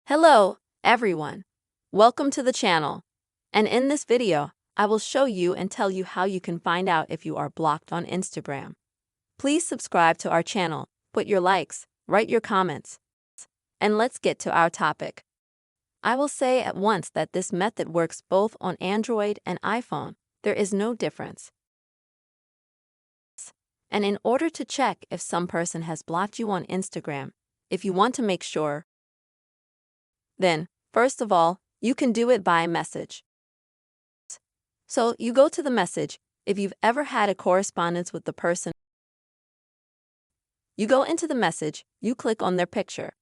Hello, everyone. Welcome to the channel. And in this video, I will show you and tell you how you can find out if you are blocked on Instagram. Please subscribe to our channel, put your likes, write your comments, and let's get to our topic. I will say at once that this method works both on Android and iPhone. There is no difference. And in order to check if some person has blocked you on Instagram, if you want to make sure, then, first of all, you can do it by message. So you go to the message. If you've ever had a correspondence with the person, you go into the message, you click on their picture.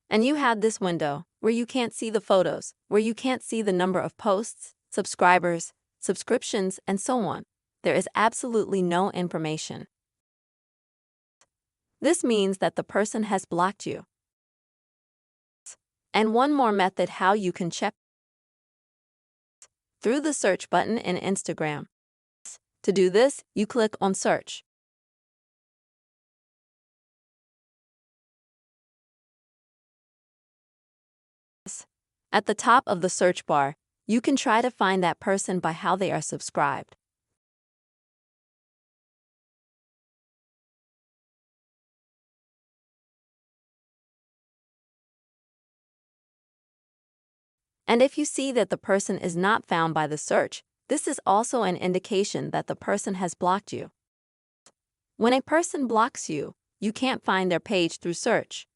And you have this window where you can't see the photos, where you can't see the number of posts, subscribers, subscriptions, and so on. There is absolutely no information. This means that the person has blocked you. And one more method how you can check through the search button in Instagram. To do this, you click on search. At the top of the search bar, you can try to find that person by how they are subscribed. And if you see that the person is not found by the search, this is also an indication that the person has blocked you. When a person blocks you, you can't find their page through search.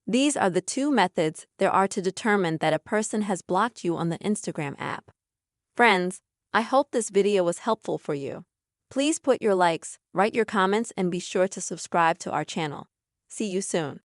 These are the two methods there are to determine that a person has blocked you on the Instagram app. Friends, I hope this video was helpful for you. Please put your likes, write your comments, and be sure to subscribe to our channel. See you soon.